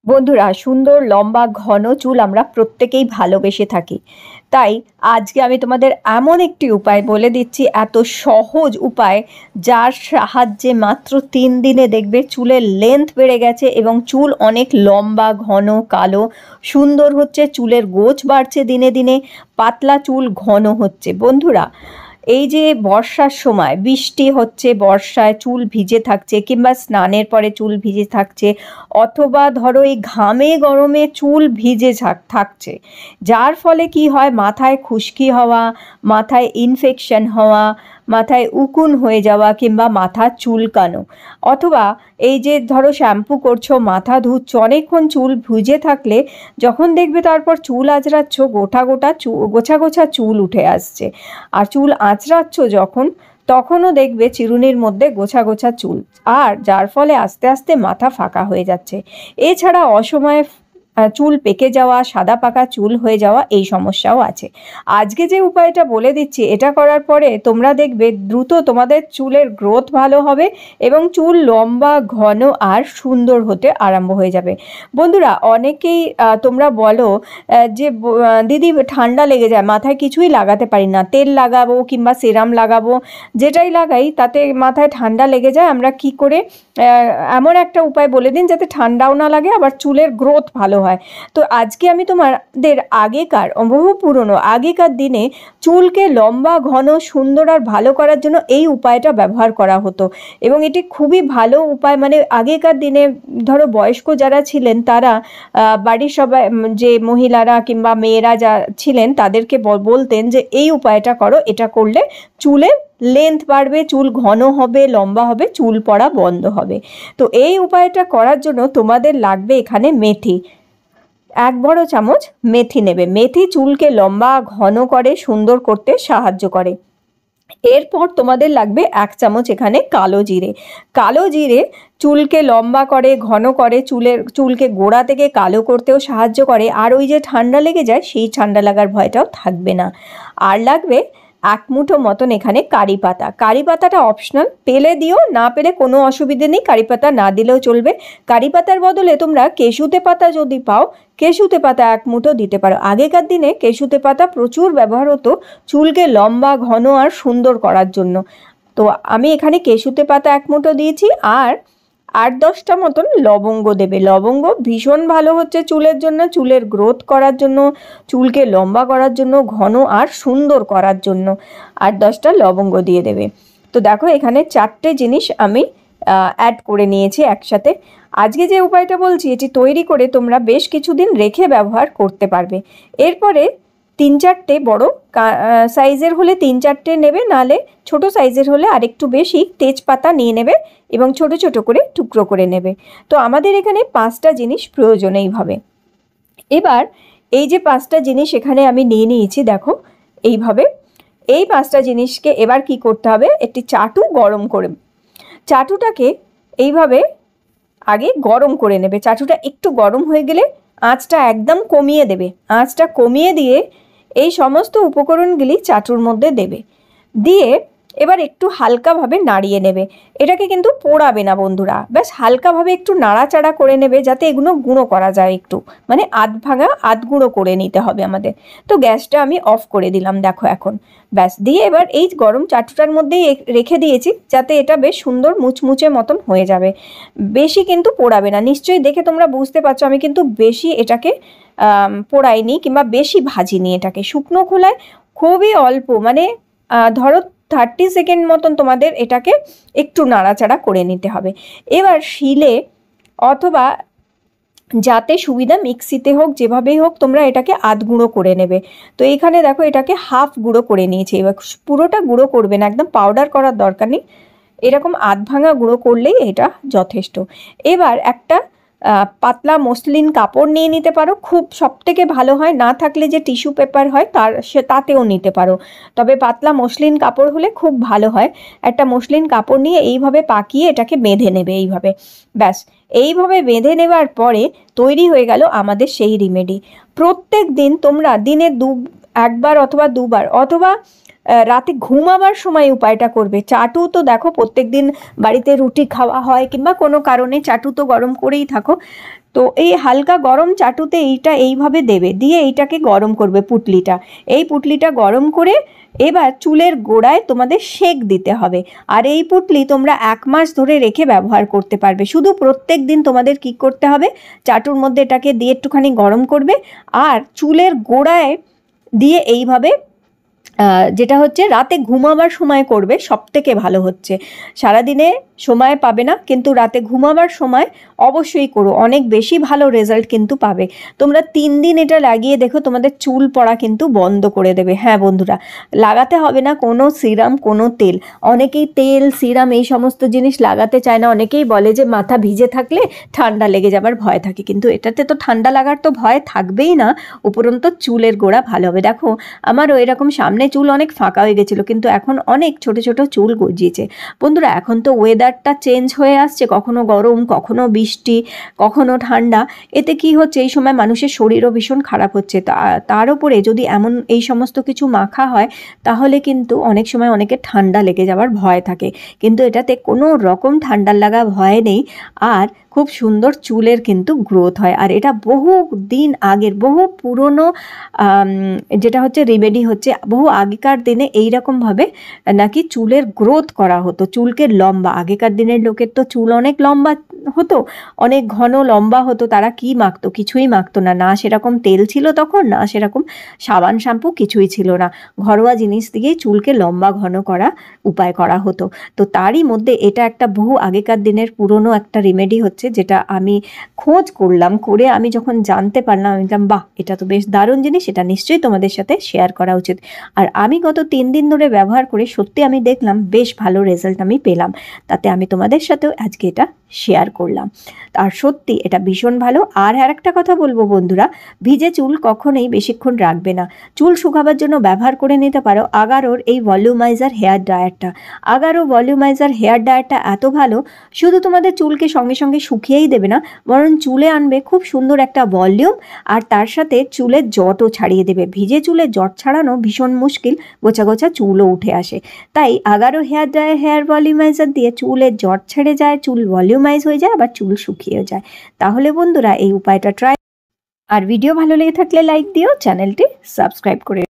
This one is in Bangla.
বন্ধুরা, সুন্দর লম্বা ঘন চুল আমরা প্রত্যেকেই ভালোবেসে থাকি। তাই আজকে আমি তোমাদের এমন একটি উপায় বলে দিচ্ছি, এত সহজ উপায়, যার সাহায্যে মাত্র 3 দিনে দেখবে চুলের লেন্থ বেড়ে গেছে এবং চুল অনেক লম্বা ঘন কালো সুন্দর হচ্ছে, চুলের গোছ বাড়ছে দিনে দিনে, পাতলা চুল ঘন হচ্ছে। বন্ধুরা, এই যে বর্ষার সময় বৃষ্টি হচ্ছে, বর্ষায় চুল ভিজে থাকছে কিংবা স্নানের পরে চুল ভিজে থাকছে, অথবা ধরো এই ঘামে গরমে চুল ভিজে থাকছে, যার ফলে কি হয়, মাথায় খুশকি হওয়া, মাথায় ইনফেকশন হওয়া, মাথায় উকুন হয়ে যাওয়া কিংবা মাথা চুলকানো, অথবা এই যে ধরো শ্যাম্পু করছো, মাথা ধুচ্ছ, অনেকক্ষণ চুল ভিজে থাকলে যখন দেখবে তারপর চুল আঁচড়াচ্ছ, গোছা গোছা চুল উঠে আসছে। আর চুল আঁচড়াচ্ছ যখন, তখনও দেখবে চিরুনির মধ্যে গোছা গোছা চুল, আর যার ফলে আস্তে আস্তে মাথা ফাঁকা হয়ে যাচ্ছে। এছাড়া অসময়ে চুল পেকে যাওয়া, সাদা পাকা চুল হয়ে যাওয়া, এই সমস্যাও আছে। আজকে যে উপায়টা বলে দিচ্ছি, এটা করার পরে তোমরা দেখবে দ্রুত তোমাদের চুলের গ্রোথ ভালো হবে এবং চুল লম্বা ঘন আর সুন্দর হতে আরম্ভ হয়ে যাবে। বন্ধুরা, অনেকেই তোমরা বলো যে দিদি ঠান্ডা লেগে যায়, মাথায় কিছুই লাগাতে পারি না, তেল লাগাবো কিংবা সেরাম লাগাবো, যেটাই লাগাই তাতে মাথায় ঠান্ডা লেগে যায়। আমরা কি করে এমন একটা উপায় বলে দিন যাতে ঠান্ডাও না লাগে আবার চুলের গ্রোথ ভালো হয়। তো আজকে আমি তোমাদের আগেকার, বহু পুরনো আগেকার দিনে চুলকে লম্বা ঘন সুন্দর আর ভালো করার জন্য এই উপায়টা ব্যবহার করা হতো এবং এটি খুবই ভালো উপায়। মানে আগেকার দিনে ধরো বয়স্ক যারা ছিলেন, তারা বাড়ির সবাই, যে মহিলারা কিংবা মেয়েরা যা ছিলেন, তাদেরকে বলতেন যে এই উপায়টা করো, এটা করলে চুলের লেন্থ বাড়বে, চুল ঘন হবে, লম্বা হবে, চুল পড়া বন্ধ হবে। তো এই উপায়টা করার জন্য তোমাদের লাগবে এখানে মেথি। 1 বড় চামচ মেথি নেবে। মেথি চুলকে লম্বা ঘন করে, সুন্দর করতে সাহায্য করে। এরপর তোমাদের লাগবে 1 চামচ এখানে কালো জিরে। কালো জিরে চুলকে লম্বা করে, ঘন করে, চুলকে গোড়া থেকে কালো করতেও সাহায্য করে। আর ওই যে ঠান্ডা লেগে যায়, সেই ঠান্ডা লাগার ভয়টাও থাকবে না। আর লাগবে 1 মুঠো মতন এখানে কারি পাতা। কারি পাতাটা অপশনাল, পেলে দিও, না পেলে কোনো অসুবিধে নেই, কারি পাতা না দিলেও চলবে। কারি পাতার বদলে তোমরা কেশুতে পাতা যদি পাও, কেশুতে পাতা 1 মুঠো দিতে পারো। আগেকার দিনে কেশুতে পাতা প্রচুর ব্যবহার হতো চুলকে লম্বা ঘন আর সুন্দর করার জন্য। তো আমি এখানে কেশুতে পাতা 1 মুঠো দিয়েছি। আর 8-10টা মতন লবঙ্গ দেবে। লবঙ্গ ভীষণ ভালো হচ্ছে চুলের জন্য, চুলের গ্রোথ করার জন্য, চুলকে লম্বা করার জন্য, ঘন আর সুন্দর করার জন্য 8-10টা লবঙ্গ দিয়ে দেবে। তো দেখো, এখানে 4টে জিনিস আমি অ্যাড করে নিয়েছি একসাথে। আজকে যে উপায়টা বলছি, এটি তৈরি করে তোমরা বেশ কিছুদিন রেখে ব্যবহার করতে পারবে। এরপরে 3-4টে বড় সাইজের হলে 3-4টে নেবে, নালে ছোট সাইজের হলে আরেকটু বেশি তেজপাতা নিয়ে নেবে এবং ছোট ছোট করে টুকরো করে নেবে। তো আমাদের এখানে 5টা জিনিস প্রয়োজন এইভাবে। এবার এই যে 5টা জিনিস এখানে আমি নিয়ে নিয়েছি, দেখো এইভাবে। এই 5টা জিনিসকে এবার কি করতে হবে, একটি চাটু গরম করে, চাটুটাকে এইভাবে আগে গরম করে নেবে। চাটুটা একটু গরম হয়ে গেলে আঁচটা একদম কমিয়ে দেবে। আঁচটা কমিয়ে দিয়ে এই সমস্ত উপকরণগুলি চাটুর মধ্যে দেবে। দিয়ে এবার একটু হালকাভাবে নাড়িয়ে নেবে। এটাকে কিন্তু পোড়াবে না বন্ধুরা, ব্যাস হালকাভাবে একটু নাড়াচাড়া করে নেবে যাতে এগুলো গুঁড়ো করা যায়, একটু মানে আধ ভাঙা আধ গুঁড়ো করে নিতে হবে আমাদের। তো গ্যাসটা আমি অফ করে দিলাম, দেখো এখন। ব্যাস, দিয়ে এবার এই গরম চাটুটার মধ্যেই রেখে দিয়েছি যাতে এটা বেশ সুন্দর মুচমুচে মতন হয়ে যাবে। বেশি কিন্তু পোড়াবে না, নিশ্চয়ই দেখে তোমরা বুঝতে পারছো আমি কিন্তু বেশি এটাকে পোড়াইনি কিংবা বেশি ভাজিনি। এটাকে শুকনো খোলায় খুবই অল্প, মানে ধরো 30 সেকেন্ড মতন তোমাদের এটাকে একটু নাড়াচাড়া করে নিতে হবে। এবার শিলে অথবা যাতে সুবিধা, মিক্সিতে হোক, যেভাবেই হোক, তোমরা এটাকে আধ গুঁড়ো করে নেবে। তো এখানে দেখো এটাকে হাফ গুঁড়ো করে নিয়েছি। এবার পুরোটা গুঁড়ো করবে না, একদম পাউডার করার দরকার নেই, এরকম আধ ভাঙা গুঁড়ো করলেই এটা যথেষ্ট। এবার একটা পাতলা মসলিন কাপড় নিয়ে নিতে পারো, খুব সবথেকে ভালো হয়, না থাকলে যে টিস্যু পেপার হয় তাতেও নিতে পারো, তবে পাতলা মসলিন কাপড় হলে খুব ভালো হয়। একটা মসলিন কাপড় নিয়ে এইভাবে পাকিয়ে এটাকে বেঁধে নেবে এইভাবে। ব্যাস, এইভাবে বেঁধে নেবার পরে তৈরি হয়ে গেল আমাদের সেই রেমেডি। প্রত্যেক দিন তোমরা দিনে 1বার অথবা 2বার, অথবা রাতে ঘুমাবার সময় উপায়টা করবে। চাটু তো দেখো প্রত্যেক দিন বাড়িতে রুটি খাওয়া হয় কিংবা কোনো কারণে চাটু তো গরম করেই থাকো, তো এই হালকা গরম চাটুতে এইটা এইভাবে দেবে, দিয়ে এইটাকে গরম করবে পুঁটলিটা। এই পুঁটলিটা গরম করে এবার চুলের গোড়ায় তোমাদের সেক দিতে হবে। আর এই পুঁটলি তোমরা 1 মাস ধরে রেখে ব্যবহার করতে পারবে। শুধু প্রত্যেক দিন তোমাদের কি করতে হবে, চাটুর মধ্যে এটাকে দিয়ে একটুখানি গরম করবে আর চুলের গোড়ায় দিয়ে এইভাবে যেটা হচ্ছে রাতে ঘুমাবার সময় করবে, সবথেকে ভালো হচ্ছে। সারাদিনে সময় পাবে না, কিন্তু রাতে ঘুমাবার সময় অবশ্যই করো, অনেক বেশি ভালো রেজাল্ট কিন্তু পাবে। তোমরা 3 দিন এটা লাগিয়ে দেখো, তোমাদের চুল পড়া কিন্তু বন্ধ করে দেবে। হ্যাঁ বন্ধুরা, লাগাতে হবে না কোনো সিরাম, কোনো তেল। অনেকেই তেল, সিরাম এই সমস্ত জিনিস লাগাতে চায় না। অনেকেই বলে যে মাথা ভিজে থাকলে ঠান্ডা লেগে যাবার ভয় থাকে, কিন্তু এটাতে তো ঠান্ডা লাগার তো ভয় থাকবেই না, উপরন্তু চুলের গোড়া ভালো হবে। দেখো আমারও এরকম সামনে চুল অনেক ফাঁকা হয়ে গেছিলো, কিন্তু এখন অনেক ছোট ছোট চুল গজিয়েছে। বন্ধুরা এখন তো ওয়েদারটা চেঞ্জ হয়ে আসছে, কখনো গরম, কখনো বৃষ্টি, কখনো ঠান্ডা। এতে কি হচ্ছে, এই সময় মানুষের শরীরও ভীষণ খারাপ হচ্ছে। তার উপরে যদি এমন এই সমস্ত কিছু মাখা হয়, তাহলে কিন্তু অনেক সময় অনেকের ঠান্ডা লেগে যাওয়ার ভয় থাকে, কিন্তু এটাতে কোনো রকম ঠান্ডার লাগা ভয় নেই। আর খুব সুন্দর চুলের কিন্তু গ্রোথ হয়। আর এটা বহু দিন আগের, বহু পুরনো যেটা হচ্ছে রেমেডি হচ্ছে, বহু আগেকার দিনে এইরকমভাবে নাকি চুলের গ্রোথ করা হতো, চুলকে লম্বা। আগেকার দিনের লোকের তো চুল অনেক লম্বা হতো, অনেক ঘন লম্বা হতো। তারা কি মাখতো? কিছুই মাখতো না, না সেরকম তেল ছিল তখন, না সেরকম সাবান শ্যাম্পু, কিছুই ছিল না। ঘরোয়া জিনিস দিয়েই চুলকে লম্বা ঘন করা উপায় করা হতো। তো তারই মধ্যে এটা একটা বহু আগেকার দিনের পুরনো একটা রেমেডি হচ্ছে, যেটা আমি খোঁজ করলাম, করে আমি যখন জানতে পারলাম, আমি বললাম বাহ, এটা তো বেশ দারুণ জিনিস, এটা নিশ্চয়ই তোমাদের সাথে শেয়ার করা উচিত। আর আমি গত 3 দিন ধরে ব্যবহার করে সত্যি আমি দেখলাম বেশ ভালো রেজাল্ট আমি পেলাম, তাতে আমি তোমাদের সাথেও আজকে এটা শেয়ার করলাম। আর সত্যি এটা ভীষণ ভালো। আর একটা কথা বলবো বন্ধুরা, ভিজে চুল কখনোই বেশিক্ষণ রাখবে না। চুল শুকাবার জন্য ব্যবহার করে নিতে পারো আগারোর এই volumiser hair ড্রায়ারটা। Agaro volumiser hair ড্রায়ারটা এত ভালো, শুধু তোমাদের চুলকে সঙ্গে সঙ্গে শুকিয়েই দেবে না, বরং চুলে আনবে খুব সুন্দর একটা ভলিউম, আর তার সাথে চুলের জটও ছাড়িয়ে দেবে। ভিজে চুলে জট ছাড়ানো ভীষণ মুশকিল, গোছা গোছা চুলও উঠে আসে। তাই Agaro hair dryer hair volumiser দিয়ে চুলের জট ছেড়ে যায়, চুল ভলিউমাইজ হয়ে যায়, আবার চুল শুকিয়েও যায়। তাহলে বন্ধুরা এই উপায়টা ট্রাই। আর ভিডিও ভালো লেগে থাকলে লাইক দিও, চ্যানেলটি সাবস্ক্রাইব করে